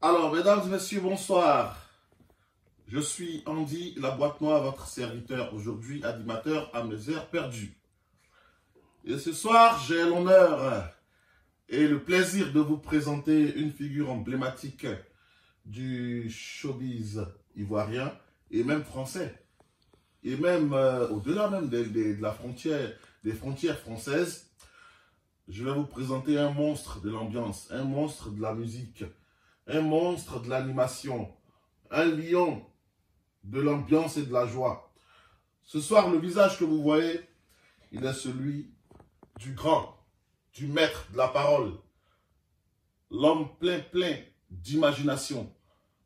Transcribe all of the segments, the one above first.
Alors, mesdames et messieurs, bonsoir. Je suis Andy, la boîte noire, votre serviteur, aujourd'hui animateur à mes heures perdues. Et ce soir, j'ai l'honneur et le plaisir de vous présenter une figure emblématique du showbiz ivoirien et même français. Et même au-delà même de la frontière, des frontières françaises. Je vais vous présenter un monstre de l'ambiance, un monstre de la musique, un monstre de l'animation, un lion de l'ambiance et de la joie. Ce soir, le visage que vous voyez, il est celui du grand, du maître de la parole, l'homme plein d'imagination.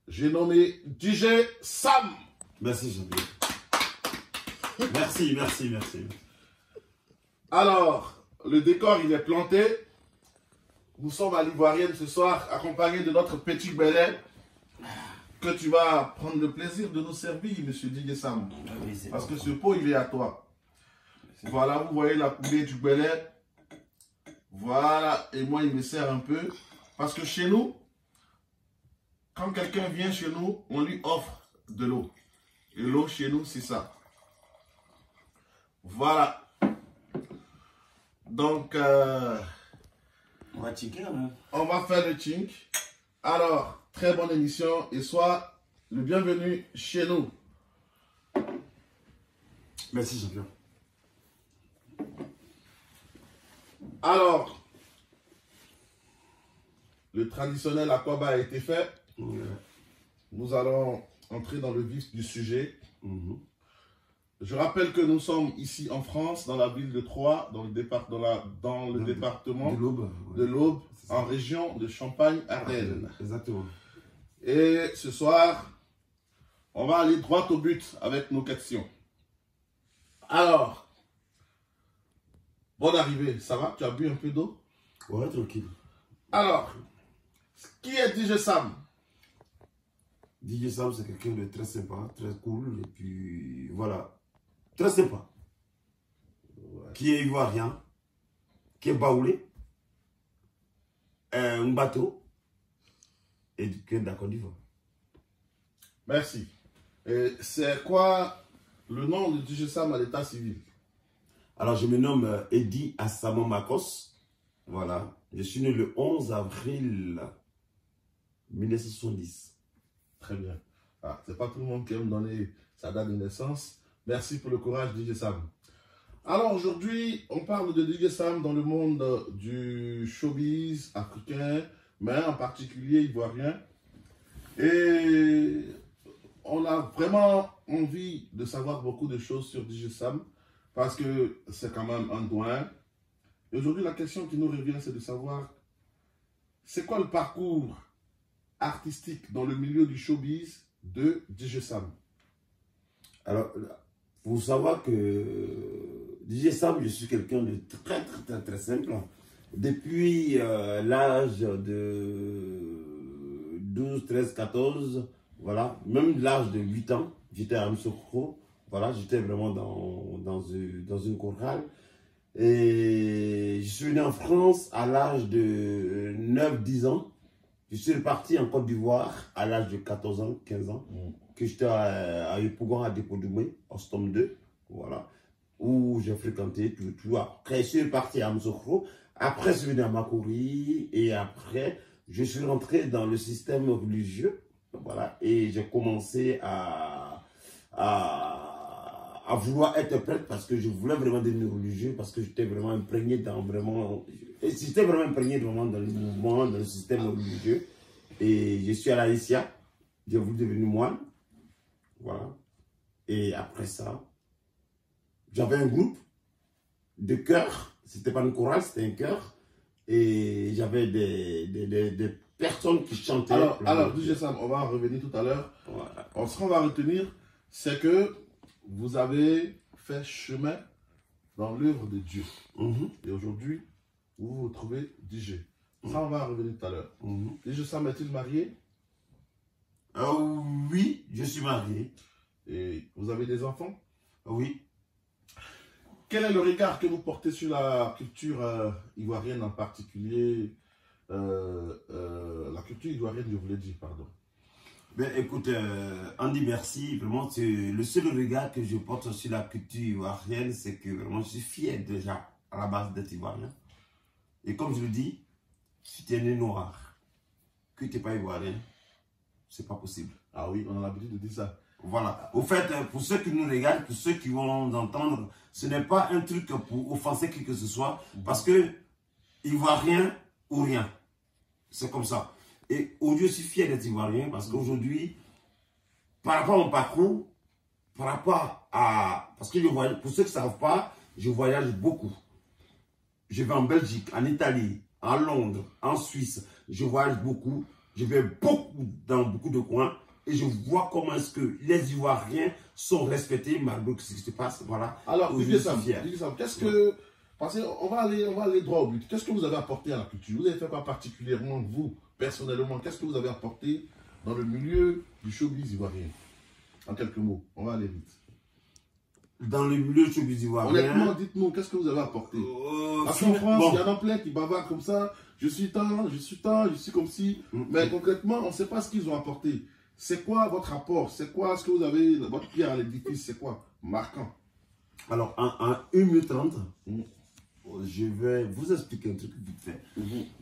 J'ai nommé DJ Sam. Merci, Jean-Pierre. Merci. Alors, le décor, il est planté. Nous sommes à l'Ivoirienne ce soir, accompagnés de notre petit Belay, que tu vas prendre le plaisir de nous servir, monsieur DJ Sam. Oui, parce que ce pot, il est à toi. Voilà, vous voyez la coulée du Belay. Voilà, et moi, il me sert un peu. Parce que chez nous, quand quelqu'un vient chez nous, on lui offre de l'eau. Et l'eau, chez nous, c'est ça. Voilà. Donc, on va checker, hein. On va faire le chink. Alors, très bonne émission et sois le bienvenu chez nous. Merci, Jean-Pierre. Alors, le traditionnel aquaba a été fait. Ouais. Nous allons entrer dans le vif du sujet. Je rappelle que nous sommes ici en France, dans la ville de Troyes, dans le département de l'Aube, en région de Champagne-Ardenne. Exactement. Et ce soir, on va aller droit au but avec nos questions. Alors, bonne arrivée, ça va? Tu as bu un peu d'eau? Ouais, tranquille. Alors, qui est DJ Sam? DJ Sam, c'est quelqu'un de très sympa, très cool, et puis voilà. Très sympa. Ouais. Qui est ivoirien, qui est baoulé, un bateau, et qui est de la Côte d'Ivoire. Merci. Et c'est quoi le nom de DJ Sam à l'état civil? Alors, je me nomme Eddy Assamo Makos. Voilà. Je suis né le 11 avril 1970. Très bien. Ah, c'est pas tout le monde qui aime donner sa date de naissance. Merci pour le courage, DJ Sam. Alors aujourd'hui, on parle de DJ Sam dans le monde du showbiz africain, mais en particulier ivoirien. Et on a vraiment envie de savoir beaucoup de choses sur DJ Sam, parce que c'est quand même un doyen. Et aujourd'hui, la question qui nous revient, c'est de savoir, c'est quoi le parcours artistique dans le milieu du showbiz de DJ Sam? Alors, faut savoir que DJ Sam, je suis quelqu'un de très simple. Depuis l'âge de 12, 13, 14, voilà, même l'âge de 8 ans, j'étais à Msokro, voilà, j'étais vraiment dans une chorale. Et je suis venu en France à l'âge de 9-10 ans. Je suis parti en Côte d'Ivoire à l'âge de 14 ans, 15 ans, que j'étais à Yopougon, à Dépôt-Doumé, au Stom 2, voilà, où j'ai fréquenté tout. Après, je suis parti à Msokro, après, je suis venu à Makori, et après, je suis rentré dans le système religieux, voilà, et j'ai commencé à vouloir être prêtre parce que je voulais vraiment devenir religieux, parce que j'étais vraiment imprégné dans le mouvement, dans le système religieux. Et je suis à la ICIA, j'ai voulu devenir moine, voilà. Et après ça, j'avais un groupe de chœur, c'était pas une chorale, c'était un chœur, et j'avais des personnes qui chantaient. Alors DJ Sam, on va en revenir tout à l'heure. Voilà. Ce qu'on va retenir, c'est que vous avez fait chemin dans l'œuvre de Dieu. Et aujourd'hui, vous vous trouvez DJ. Ça, on va en revenir tout à l'heure. DJ Sam est-il marié? Oui, je suis marié. Et vous avez des enfants? Oui. Quel est le regard que vous portez sur la culture ivoirienne, en particulier la culture ivoirienne, je voulais dire, pardon. Ben, écoute, Andy, merci. Vraiment, le seul regard que je porte sur la culture ivoirienne, c'est que vraiment, je suis fier déjà à la base d'être ivoirien. Et comme je le dis, si tu es né noir, que tu n'es pas ivoirien, c'est pas possible. Ah oui, on a l'habitude de dire ça. Voilà. Au fait, pour ceux qui nous regardent, pour ceux qui vont nous entendre, ce n'est pas un truc pour offenser qui que ce soit, parce que ivoirien ou rien. C'est comme ça. Et aujourd'hui, je suis fier d'être ivoirien parce qu'aujourd'hui, par rapport à mon parcours, par rapport à... Parce que je voyage, pour ceux qui ne savent pas, je voyage beaucoup. Je vais en Belgique, en Italie, en Londres, en Suisse. Je voyage beaucoup. Je vais beaucoup dans beaucoup de coins. Et je vois comment est-ce que les Ivoiriens sont respectés malgré ce qui se passe. Voilà. Alors, DJ Sam, qu'est-ce que... Parce qu'on va aller droit au but. Qu'est-ce que vous avez apporté à la culture? Vous avez fait quoi particulièrement, vous, personnellement? Qu'est-ce que vous avez apporté dans le milieu du showbiz ivoirien? En quelques mots, on va aller vite. Dans le milieu du showbiz ivoirien... Honnêtement, dites-nous, qu'est-ce que vous avez apporté? Parce qu'en France, il y en a plein qui bavardent comme ça. Je suis tant, je suis comme si... Mais concrètement, on ne sait pas ce qu'ils ont apporté. C'est quoi votre apport? C'est quoi ce que vous avez, votre pierre à l'édifice? C'est quoi? Marquant. Alors, en 1 minute 30, je vais vous expliquer un truc vite fait.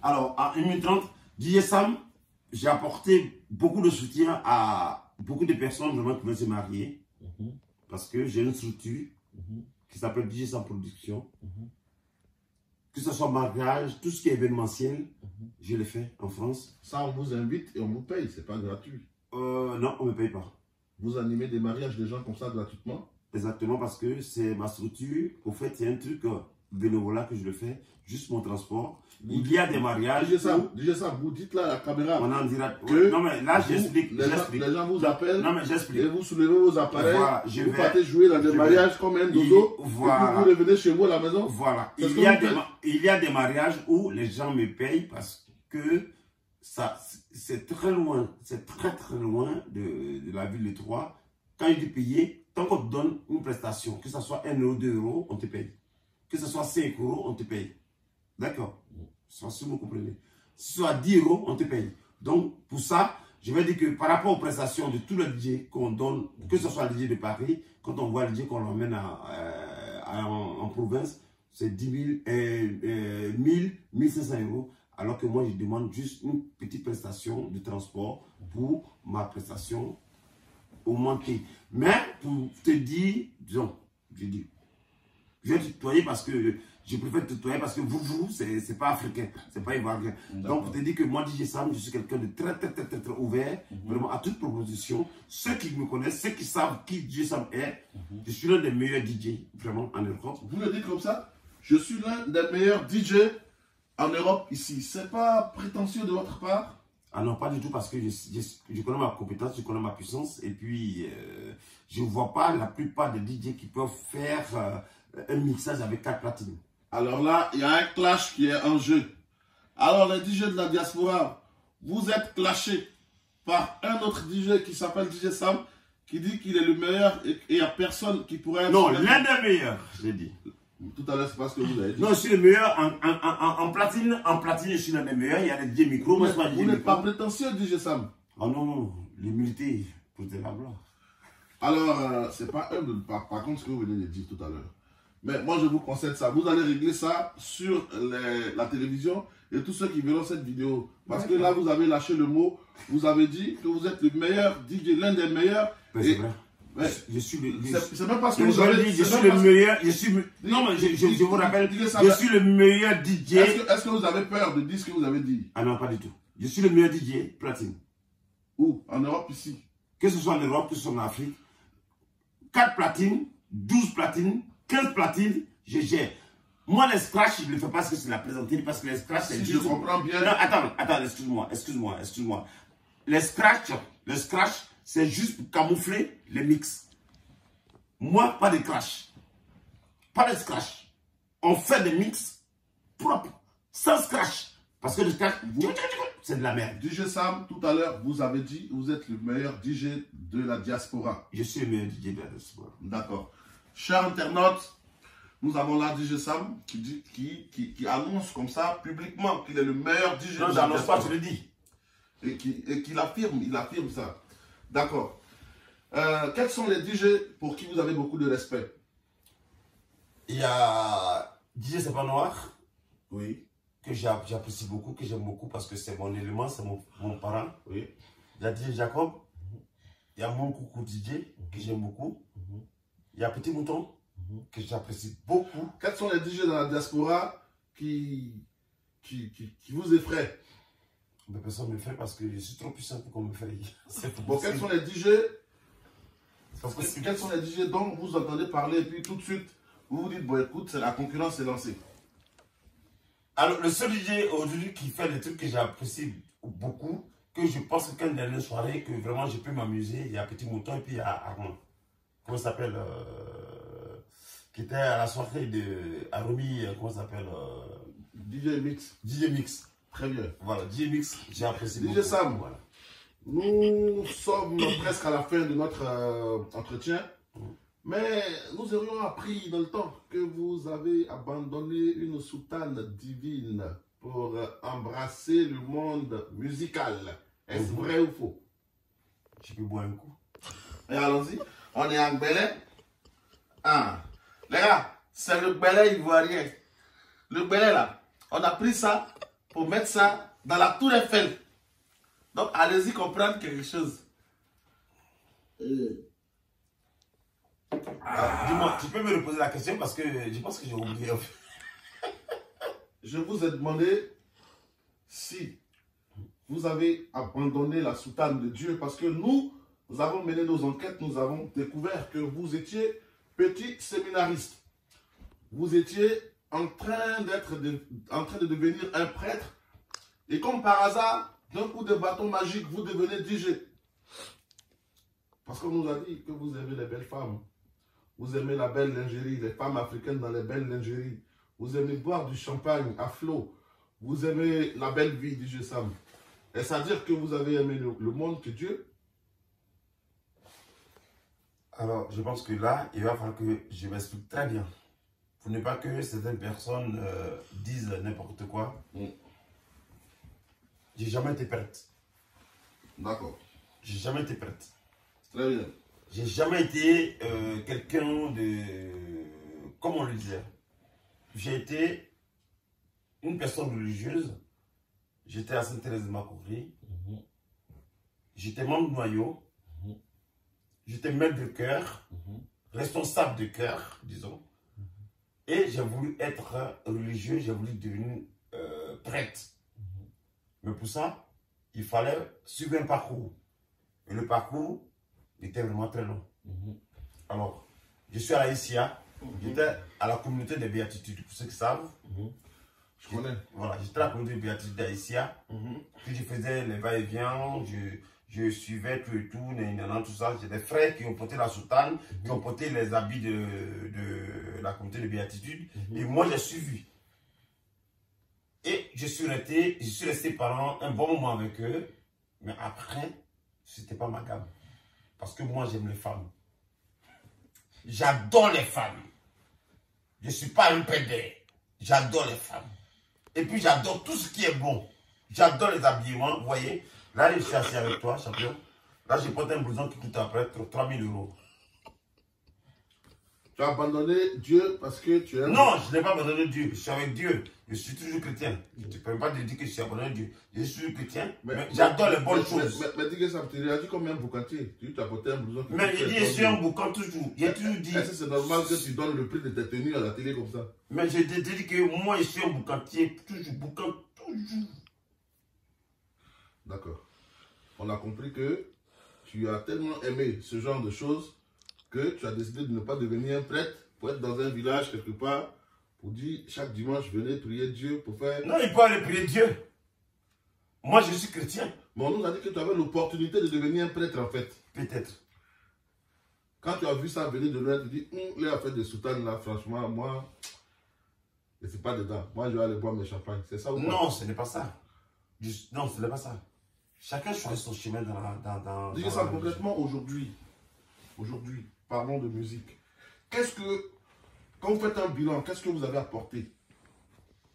Alors, en 1 minute 30, DJ Sam, j'ai apporté beaucoup de soutien à beaucoup de personnes vraiment qui veulent se marier. Parce que j'ai une structure qui s'appelle DJ Sam Production. Que ce soit mariage, tout ce qui est événementiel, je le fais en France. Ça, on vous invite et on vous paye, c'est pas gratuit. Non, on ne me paye pas. Vous animez des mariages des gens comme ça gratuitement? Exactement, parce que c'est ma structure. Au fait, c'est un truc bénévolat que je le fais, juste mon transport. Il y a des mariages. DJ Sam, vous dites là à la caméra. On en dira. Que non, mais là, j'explique. Les gens vous appellent. Non, mais j'explique. Et vous soulevez vos appareils. Voilà, vous partez jouer dans des mariages comme un dodo. Voilà. Et puis vous revenez chez vous à la maison. Voilà. Il y a des mariages où les gens me payent parce que c'est très loin. C'est très loin de la ville de Troyes. Quand il dit payer, tant qu'on te donne une prestation, que ce soit 1 euro, 2 euros, on te paye. Que ce soit 5 euros, on te paye. D'accord? Si vous comprenez. Si ce soit 10 euros, on te paye. Donc, pour ça, je vais dire que par rapport aux prestations de tous les DJ qu'on donne, que ce soit les DJ de Paris, quand on voit les DJ qu'on l'emmène en province, c'est 10 000, 1000, 1500 euros. Alors que moi, je demande juste une petite prestation de transport pour ma prestation augmenter. Mais pour te dire, disons, je vais tutoyer parce que je préfère tutoyer parce que vous, c'est pas africain, c'est pas ivoirien. Donc pour te dire que moi, DJ Sam, je suis quelqu'un de très ouvert, vraiment à toute proposition. Ceux qui me connaissent, ceux qui savent qui DJ Sam est, je suis l'un des meilleurs DJ vraiment en Europe. Vous le dites comme ça? Je suis l'un des meilleurs DJ en Europe ici. C'est pas prétentieux de votre part? Ah non, pas du tout, parce que je connais ma compétence, je connais ma puissance, et puis je ne vois pas la plupart des DJ qui peuvent faire un mixage avec 4 platines. Alors là, il y a un clash qui est en jeu. Alors les DJ de la diaspora, vous êtes clashés par un autre DJ qui s'appelle DJ Sam, qui dit qu'il est le meilleur et il n'y a personne qui pourrait être... Non, l'un des meilleurs, j'ai dit. Tout à l'heure, c'est pas ce que vous avez dit. Non, je suis le meilleur en platine. En platine, je suis l'un des meilleurs. Il y a des DJ micro. Vous n'êtes pas prétentieux, DJ Sam. Oh non, l'humilité pour de la gloire. Alors, c'est pas humble, par contre, ce que vous venez de dire tout à l'heure. Mais moi, je vous conseille ça. Vous allez régler ça sur la télévision et tous ceux qui verront cette vidéo. Parce que là, vous avez lâché le mot. Vous avez dit que vous êtes le meilleur DJ, l'un des meilleurs. C'est vrai. Je suis c'est même pas ce que vous avez dit. Je suis le meilleur. Non, mais je vous rappelle, je suis le meilleur DJ. Est-ce que vous avez peur de dire ce que vous avez dit? Ah non, pas du tout. Je suis le meilleur DJ platine. Où? En Europe, ici? Que ce soit en Europe, que ce soit en Afrique. 4 platines, 12 platines, 15 platines, je gère. Moi, les scratch, je ne le fais pas parce que c'est la plaisanterie, parce que les scratch, c'est juste... Je comprends bien. Non, attends, excuse-moi. Les scratch, c'est juste pour camoufler les mix. Moi, pas de crash. Pas de scratch. On fait des mix propres, sans scratch. Parce que le scratch, c'est de la merde. DJ Sam, tout à l'heure, vous avez dit que vous êtes le meilleur DJ de la diaspora. Je suis le meilleur DJ de la diaspora. D'accord. Chers internautes, nous avons là DJ Sam qui annonce comme ça publiquement qu'il est le meilleur DJ de la diaspora. Non, j'annonce pas, je le dis. et qu'il affirme, il affirme ça. D'accord. Quels sont les DJ pour qui vous avez beaucoup de respect? Il y a DJ Seba Noir, Oui. que j'apprécie beaucoup, que j'aime beaucoup parce que c'est mon élément, c'est mon parent. Oui. Il y a DJ Jacob, il y a mon coucou DJ, que j'aime beaucoup. Il y a Petit Mouton, que j'apprécie beaucoup. Quels sont les DJ dans la diaspora qui vous effraient? Mais personne ne me fait parce que je suis trop puissant pour qu'on me fasse. Bon, quels sont les DJ quels sont les DJ dont vous entendez parler et puis tout de suite, vous vous dites, bon écoute, c'est la concurrence est lancée? Alors, le seul DJ aujourd'hui qui fait des trucs que j'apprécie beaucoup, que je pense que quand il y a une soirée, que vraiment je peux m'amuser, il y a Petit Mouton et puis il y a Armand. Comment ça s'appelle qui était à la soirée de Arumi, comment ça s'appelle DJ Mix. DJ Mix. Très bien. Voilà, DJ Mix, j'ai apprécié DJ beaucoup. Sam, Voilà. Nous sommes presque à la fin de notre entretien, mais nous aurions appris dans le temps que vous avez abandonné une soutane divine pour embrasser le monde musical. Est-ce vrai ou faux? Je peux boire un coup. Et allons-y, on est en Belay. Ah, les gars, c'est le Belay ivoirien. Le Belay là, on a pris ça pour mettre ça dans la tour Eiffel. Donc, allez-y comprendre quelque chose. Dis-moi, tu peux me reposer la question parce que je pense que j'ai oublié. Je vous ai demandé si vous avez abandonné la soutane de Dieu parce que nous avons mené nos enquêtes, nous avons découvert que vous étiez petit séminariste. Vous étiez en train de devenir un prêtre et comme par hasard, d'un coup de bâton magique, vous devenez DJ. Parce qu'on nous a dit que vous aimez les belles femmes. Vous aimez la belle lingerie, les femmes africaines dans les belles lingeries. Vous aimez boire du champagne à flot. Vous aimez la belle vie, DJ Sam. Est-ce à dire que vous avez aimé le monde que Dieu? Alors, je pense que là, il va falloir que je m'explique très bien. Pour ne pas que certaines personnes disent n'importe quoi. J'ai jamais été prête. D'accord. J'ai jamais été prête. Très bien. J'ai jamais été quelqu'un de... Comme on le disait. J'ai été une personne religieuse. J'étais à Sainte-Thérèse de Makoury. J'étais membre du noyau. J'étais maître de chœur. Responsable de chœur, disons. Et j'ai voulu être religieux. J'ai voulu devenir prêtre. Mais pour ça, il fallait suivre un parcours. Et le parcours était vraiment très long. Alors, je suis à la ICA. J'étais à la communauté des béatitudes. Pour ceux qui savent. Je connais. Voilà, j'étais à la communauté des béatitudes d'Aïcia. Puis je faisais les va-et-vient. Je suivais tout et tout. Tout ça. J'ai des frères qui ont porté la soutane, qui ont porté les habits de la communauté des béatitudes. Et moi, j'ai suivi. Et je suis resté pendant un bon moment avec eux. Mais après, c'était pas ma gamme. Parce que moi, j'aime les femmes. J'adore les femmes. Je ne suis pas un pédé. J'adore les femmes. Et puis, j'adore tout ce qui est bon. J'adore les habillements. Vous voyez, là, je suis assis avec toi, champion. Là, j'ai porté un blouson qui coûte après 3 000 €. Tu as abandonné Dieu parce que tu es... Non, je n'ai pas abandonné Dieu. Je suis avec Dieu. Je suis toujours chrétien. Je ne peux pas te dire que je suis abandonné Dieu. Je suis toujours chrétien. Mais j'adore les bonnes choses. Mais dis que ça, tu as dit combien de boucantiers? Tu as porté un blouson. Mais j'ai dit, je suis un boucan toujours. J'ai toujours dit. Est-ce que c'est normal que tu donnes le prix de tes tenues à la télé comme ça? Mais je te dis que moi, je suis un boucantier. Toujours boucan, toujours. D'accord. On a compris que tu as tellement aimé ce genre de choses que tu as décidé de ne pas devenir un prêtre pour être dans un village quelque part pour dire chaque dimanche venez prier Dieu pour faire... Non, il peut aller prier Dieu. Moi, je suis chrétien. Mais on nous a dit que tu avais l'opportunité de devenir un prêtre en fait. Peut-être. Quand tu as vu ça venir de loin, tu dis, les affaires de soutane là, franchement, moi, je ne suis pas dedans. Moi, je vais aller boire mes champagnes. C'est ça ou pas? Non, ce n'est pas ça. Non, ce n'est pas ça. Chacun choisit son chemin dans Dis ça concrètement aujourd'hui. Aujourd'hui, parlons de musique. Qu'est-ce que, quand vous faites un bilan, qu'est-ce que vous avez apporté?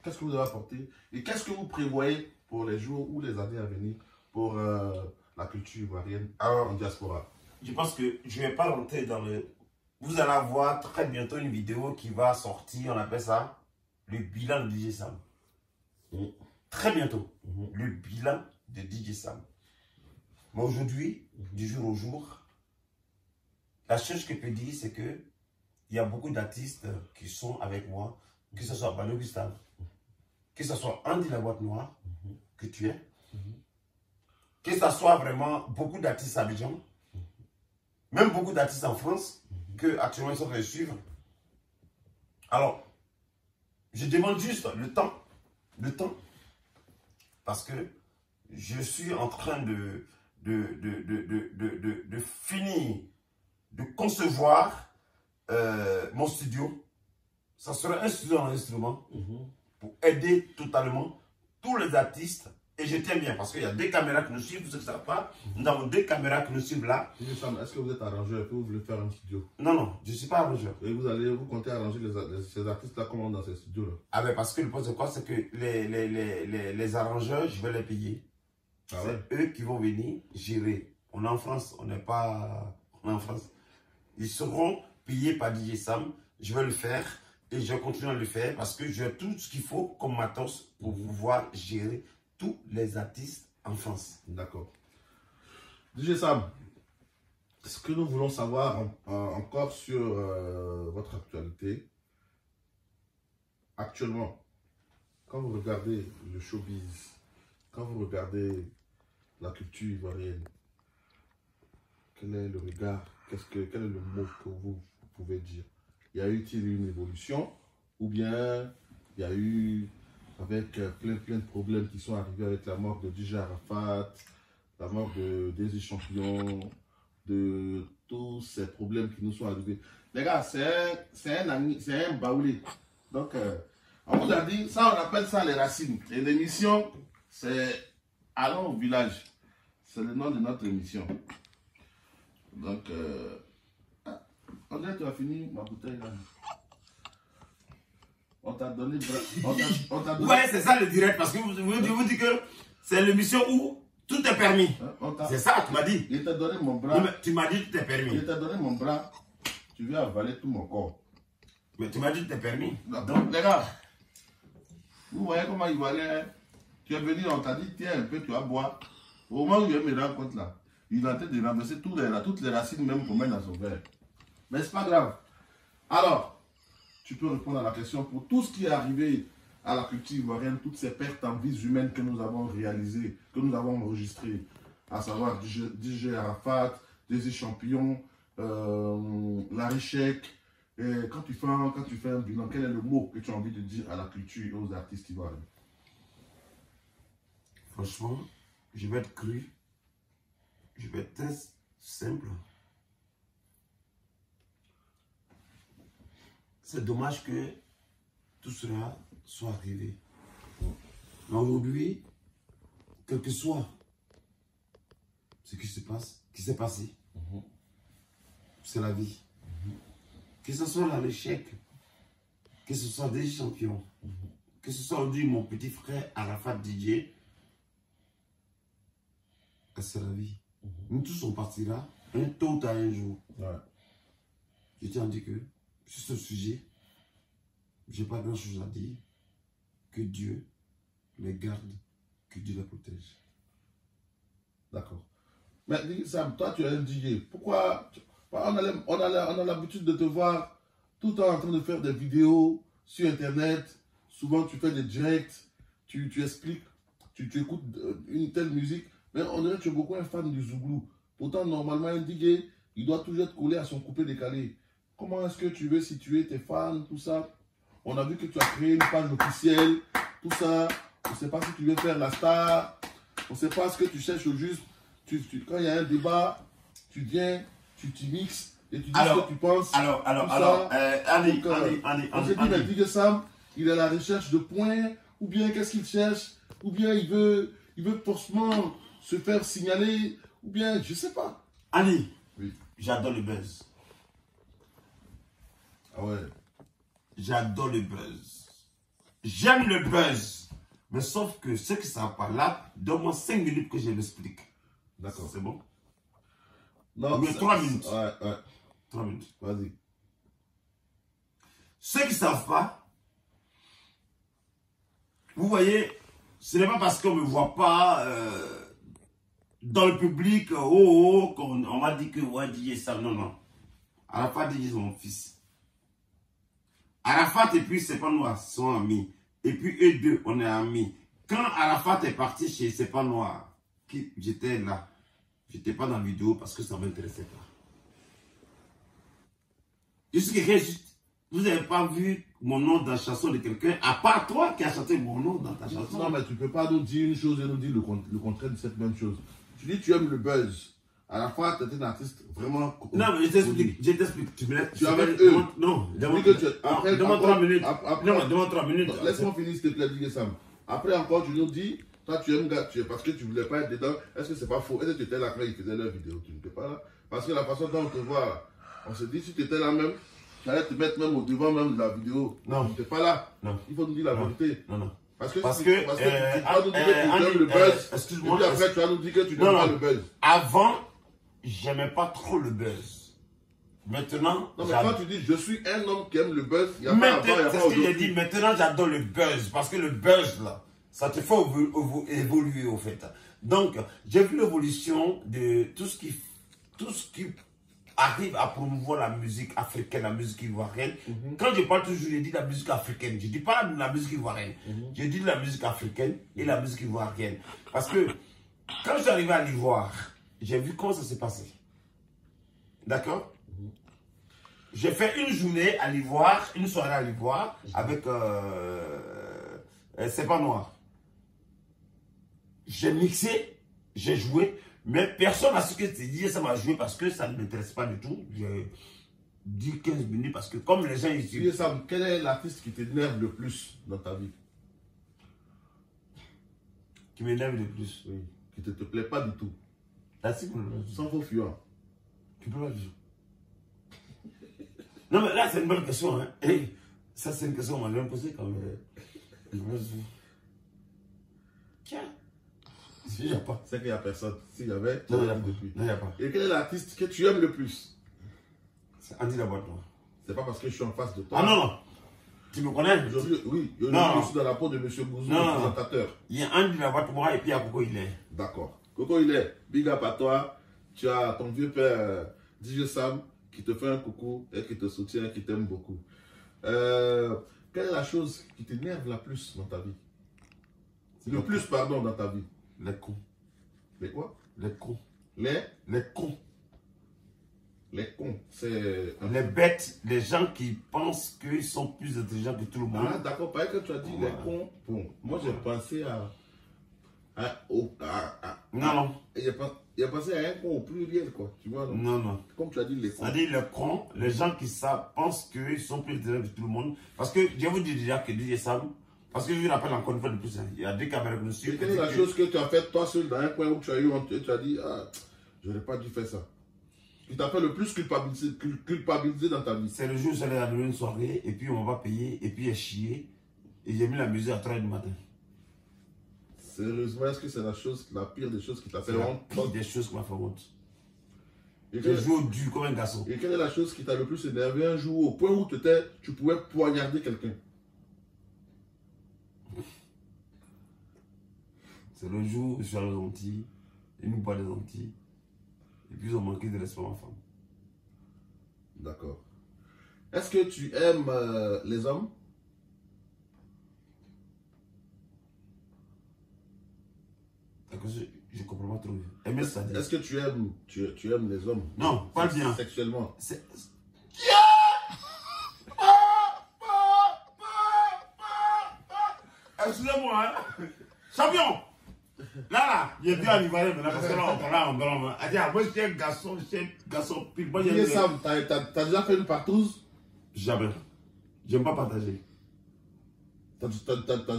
Qu'est-ce que vous avez apporté? Et qu'est-ce que vous prévoyez pour les jours ou les années à venir pour la culture ivoirienne Alors, en diaspora? je pense que je ne vais pas rentrer dans le... Vous allez avoir très bientôt une vidéo qui va sortir, on appelle ça le bilan de DJ Sam. Très bientôt, le bilan de DJ Sam. Mais aujourd'hui, du jour au jour, la chose que je peux dire, c'est que il y a beaucoup d'artistes qui sont avec moi, que ce soit Bano Gustave, que ce soit Andy La Boîte Noire, que tu es, que ce soit vraiment beaucoup d'artistes à Abidjan, même beaucoup d'artistes en France, que actuellement ils sont en train de suivre. Alors, je demande juste le temps, parce que je suis en train de finir de concevoir mon studio. Ça sera un studio d'enregistrement pour aider totalement tous les artistes. Et je tiens bien parce qu'il y a des caméras qui nous suivent, pour ceux qui ne savent pas. Nous avons des caméras qui nous suivent là. Est-ce que vous êtes arrangeur et que vous voulez faire un studio? Non, non, je ne suis pas arrangeur. Et vous comptez arranger ces artistes-là comment dans ces studios-là? Ah ben parce que le point c'est quoi? C'est que les arrangeurs, je vais les payer. Ah ouais? C'est eux qui vont venir gérer. On est en France, on n'est pas... On est en France. Ils seront payés par DJ Sam. Je vais le faire et je vais continuer à le faire parce que j'ai tout ce qu'il faut comme matos pour pouvoir gérer tous les artistes en France. D'accord. DJ Sam, ce que nous voulons savoir encore sur votre actualité, actuellement, quand vous regardez le showbiz, quand vous regardez la culture ivoirienne, quel est le regard, quel est le mot que vous pouvez dire? Y a eu-t-il une évolution ou bien il y a eu, avec plein de problèmes qui sont arrivés avec la mort de DJ Arafat, la mort de Désir Champion, de tous ces problèmes qui nous sont arrivés. Les gars, c'est un baoulé. Donc, on vous a dit, ça on appelle ça les racines. Et l'émission, c'est Allons au village. C'est le nom de notre émission. Donc, on dirait que tu as fini ma bouteille là. On t'a donné... Ouais, c'est ça le direct, parce que je vous dis que c'est l'émission où tout est permis. C'est ça, tu m'as dit. Il t'a donné mon bras. Non, tu m'as dit que tout est permis. Il t'a donné mon bras. Tu veux avaler tout mon corps. Mais tu m'as dit que tout est permis. Donc, les gars, vous voyez comment il valait. Tu es venu, on t'a dit, tiens un peu, tu vas boire. Au moment où je me rends compte là, il a en train de ramasser toutes les racines même pour mettre dans son verre. Mais c'est pas grave. Alors, tu peux répondre à la question pour tout ce qui est arrivé à la culture ivoirienne, toutes ces pertes en vies humaines que nous avons réalisées, que nous avons enregistrées, à savoir DJ Arafat, Désir Champion, Larry Sheik. Quand tu fais un bilan, quel est le mot que tu as envie de dire à la culture et aux artistes ivoiriens? Franchement, je vais être cru. Je vais être très simple. C'est dommage que tout cela soit arrivé. Mais aujourd'hui, quel que soit ce qui s'est passé, c'est la vie. Que ce soit l'échec, que ce soit des champions, que ce soit aujourd'hui mon petit frère Arafat DJ, c'est la vie. Nous tous on partira un tôt ou tard un jour. Ouais. Je tiens à dire que sur ce sujet, je n'ai pas grand chose à dire. Que Dieu les garde, que Dieu les protège. D'accord. Mais Sam, toi tu es un DJ. Pourquoi on a l'habitude de te voir tout le temps en train de faire des vidéos sur internet. Souvent tu fais des directs, tu expliques, tu écoutes une telle musique. Mais on dirait que tu es beaucoup un fan du Zouglou. Pourtant, normalement, un DJ, il doit toujours être collé à son coupé décalé. Comment est-ce que tu veux situer tes fans, tout ça? On a vu que tu as créé une page officielle, tout ça. On ne sait pas si tu veux faire la star. On ne sait pas ce que tu cherches au juste. Quand il y a un débat, tu viens, tu t'y mixes et tu dis ce que tu penses. Andy, on s'est dit, mais DJ Sam, il est à la recherche de points, ou bien qu'est-ce qu'il cherche, ou bien il veut forcément se faire signaler, ou bien, je sais pas. Andy, oui. J'adore le buzz. Ah ouais. J'adore le buzz. J'aime le buzz. Mais sauf que ceux qui ne savent pas là, donne-moi 5 minutes que je l'explique. D'accord. C'est bon? Non, mais 3 minutes. Ouais. 3 minutes. Vas-y. Ceux qui ne savent pas, vous voyez, ce n'est pas parce qu'on ne me voit pas dans le public, qu'on m'a dit que ouais, DJ Sam, non. Arafat DJ c'est mon fils. Arafat et puis C'est pas noir sont amis. Et puis eux deux, on est amis. Quand Arafat est parti chez C'est pas noir, j'étais là. J'étais pas dans la vidéo parce que ça ne m'intéressait pas. Je suis quelqu'un juste. Vous n'avez pas vu mon nom dans la chanson de quelqu'un, à part toi qui as chanté mon nom dans ta chanson. Non, mais tu ne peux pas nous dire une chose et nous dire le contraire de cette même chose. Tu dis tu aimes le buzz. À la fois, tu es un artiste vraiment... Non, mais je t'explique. Tu avec eux. Non, demande 3 minutes. Non, demande 3 minutes. Laisse-moi finir, s'il te plaît, DJ Sam. Après encore, tu nous dis, toi tu aimes parce que tu ne voulais pas être dedans. Est-ce que c'est pas faux? Est-ce que tu étais là quand ils faisaient leur vidéo? Tu n'étais pas là. Parce que la façon dont on te voit, on se dit, si tu étais là même, tu allais te mettre même au devant même de la vidéo. Non. Tu n'étais pas là. Non. Il faut nous dire la vérité. Non. Parce que tu vas nous dire que tu aimes le buzz. Excuse-moi. Et puis après, tu vas nous dire que tu n'aimes pas le buzz. Avant, j'aimais pas trop le buzz. Maintenant, non, mais quand tu dis je suis un homme qui aime le buzz, il n'y a pas avant, il n'y a c'est pas ce que j'ai dit. Maintenant, j'adore le buzz. Parce que le buzz, là, ça te fait évoluer, au fait. Donc, j'ai vu l'évolution de tout ce qui arrive à promouvoir la musique africaine, la musique ivoirienne. Quand je parle toujours, je dis la musique africaine. Je ne dis pas la musique ivoirienne. Je dis la musique africaine et la musique ivoirienne. Parce que quand je suis arrivé à l'Ivoire, j'ai vu comment ça s'est passé. D'accord? J'ai fait une journée à l'Ivoire, une soirée à l'Ivoire avec C'est pas noir. J'ai mixé, j'ai joué, mais personne n'a su que c'est dit, ça m'a joué parce que ça ne m'intéresse pas du tout. J'ai dit 15 minutes parce que comme les gens ici... DJ Sam, quel est l'artiste qui t'énerve le plus dans ta vie? Qui m'énerve le plus? Oui. Qui ne te plaît pas du tout? Sans faux fuyant. Tu peux pas du tout. Non mais là c'est une bonne question. Hein. Hey, ça c'est une question qu'on m'a jamais posée quand même. Tiens. Il n'y a pas. C'est qu'il n'y a personne. S'il y avait, non, il n'y a pas. Non, il n'y a pas. Et quel est l'artiste que tu aimes le plus? C'est Andy Laboite. C'est pas parce que je suis en face de toi. Ah non. Tu me connais? Aujourd'hui, oui. Je suis dans la peau de M. Bouzou, le présentateur. Il y a Andy Laboite moi et puis il y a Coco Ilé. D'accord. Coco Ilé, big up à toi. Tu as ton vieux père DJ Sam qui te fait un coucou et qui te soutient, qui t'aime beaucoup. Quelle est la chose qui t'énerve la plus dans ta vie? Le plus, pardon, dans ta vie? Les cons. Les quoi? Les cons. Les cons. Les cons, c'est... Les bêtes, les gens qui pensent qu'ils sont plus intelligents que tout le monde. Ah, d'accord, pareil que tu as dit les cons. Bon, moi j'ai pensé non. Il a pensé à un con au pluriel, quoi. Tu vois, non? Non. Comme tu as dit, les cons. C'est-à-dire les cons, les gens qui savent, pensent qu'ils sont plus intelligents que tout le monde. Parce que je vous dis déjà que DJ Sam, parce que je vous rappelle encore une fois de plus, il y a des caméras que je quelle est la chose que tu as faite toi seul dans un coin où tu as eu honte et tu as dit, ah, je n'aurais pas dû faire ça? Qui t'a fait le plus culpabiliser dans ta vie? C'est le jour où j'allais à une soirée et puis on m'a pas payé et puis j'ai chié et j'ai mis la musique à 3h du matin. Sérieusement, est-ce que c'est la pire des choses qui t'a fait honte? La pire des choses qui m'a fait honte. Je joue dur comme un garçon. Et quelle est la chose qui t'a le plus énervé un jour au point où tu pouvais poignarder quelqu'un? C'est le jour où je suis allé aux Antilles, ils nous parlent des Antilles, et puis ils ont manqué de respect à ma femme. D'accord. Est-ce que tu aimes les hommes? Je comprends pas trop. Aimer, ça dit. Est-ce que tu aimes les hommes? Non, pas bien. Sexuellement. Excusez-moi, hein. Champion! Là, il est bien à l'Ivoirien maintenant parce que là, on parle. Moi, je suis un garçon, pile. Sam, t'as déjà fait une partouze? Jamais. J'aime pas partager. T'as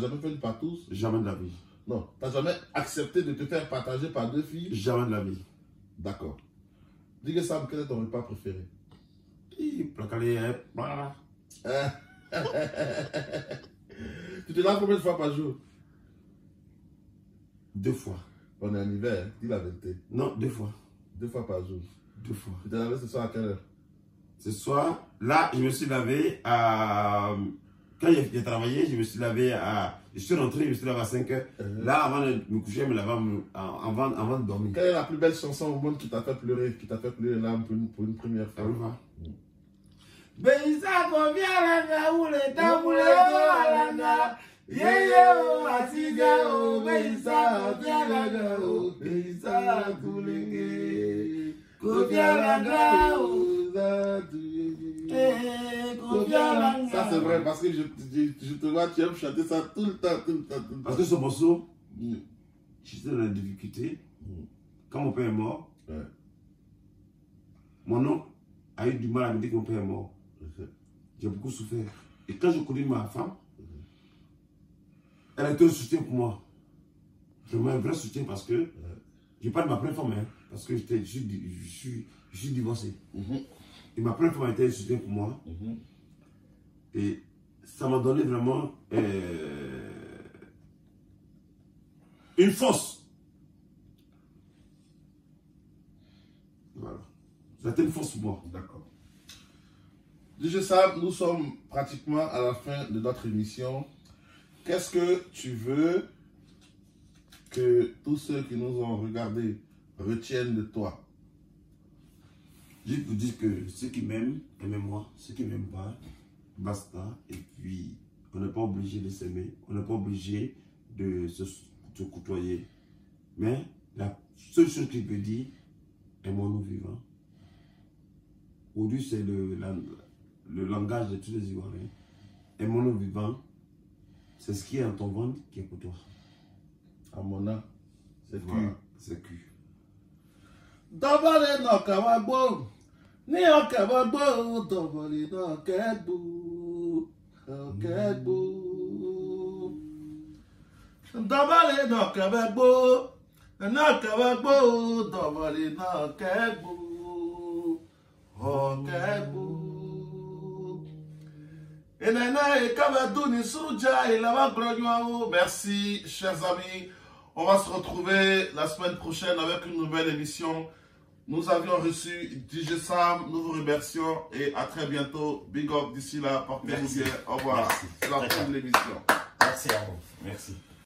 jamais fait une partouze? Jamais de la vie. Non, t'as jamais accepté de te faire partager par deux filles? Jamais de la vie. D'accord. Dis Sam, quel est ton repas préféré? Voilà. Tu te laves combien de fois par jour? 2 fois. On est en hiver, hein? Dis la vérité. Non, 2 fois. 2 fois par jour. 2 fois. Tu t'es lavé ce soir à quelle heure? Ce soir, là, je me suis lavé à... Quand j'ai travaillé, je me suis lavé à... Je suis rentré, je me suis lavé à 5 heures. Là, avant de me coucher, je me lavais avant de dormir. Quelle est la plus belle chanson au monde qui t'a fait pleurer là pour une première fois? Beisa confiara ou le tamule alana. Yeyo asiga o beisa confiara o beisa kulenge. Confiara o ça c'est vrai parce que je te vois, tu aimes chanter ça tout le temps. Parce que ce morceau, j'étais dans la difficulté. Quand mon père est mort, mon oncle a eu du mal à me dire que mon père est mort. J'ai beaucoup souffert. Et quand je connais ma femme, elle a été un soutien pour moi. Vraiment un vrai soutien parce que je n'ai pas de ma première femme, hein, parce que je suis divorcé. Et ma première femme a été un soutien pour moi. Et ça m'a donné vraiment une force. Voilà. Ça a été une force pour moi. D'accord. DJ Sam, nous sommes pratiquement à la fin de notre émission. Qu'est-ce que tu veux que tous ceux qui nous ont regardés retiennent de toi? Je vous dis que ceux qui m'aiment, aimez-moi. Ceux qui ne m'aiment pas, basta. Et puis, on n'est pas obligé de s'aimer. On n'est pas obligé de se côtoyer. Mais la seule chose que je peux dire, aimons-nous vivants. Aujourd'hui, c'est le langage de tous les Ivoiriens. Aimons-nous vivants. C'est ce qui est en ton ventre qui est pour toi. Amona, c'est voilà, c'est cul. Dobale no kawagbo, ni okawagbo, dobale no kegbo, kegbo. Dobale no kawagbo, dobale no kegbo, kegbo. Merci, chers amis. On va se retrouver la semaine prochaine avec une nouvelle émission. Nous avions reçu DJ Sam. Nous vous remercions et à très bientôt. Big up d'ici là. Portez-vous bien. Au revoir. C'est la fin de l'émission. Merci à vous. Merci.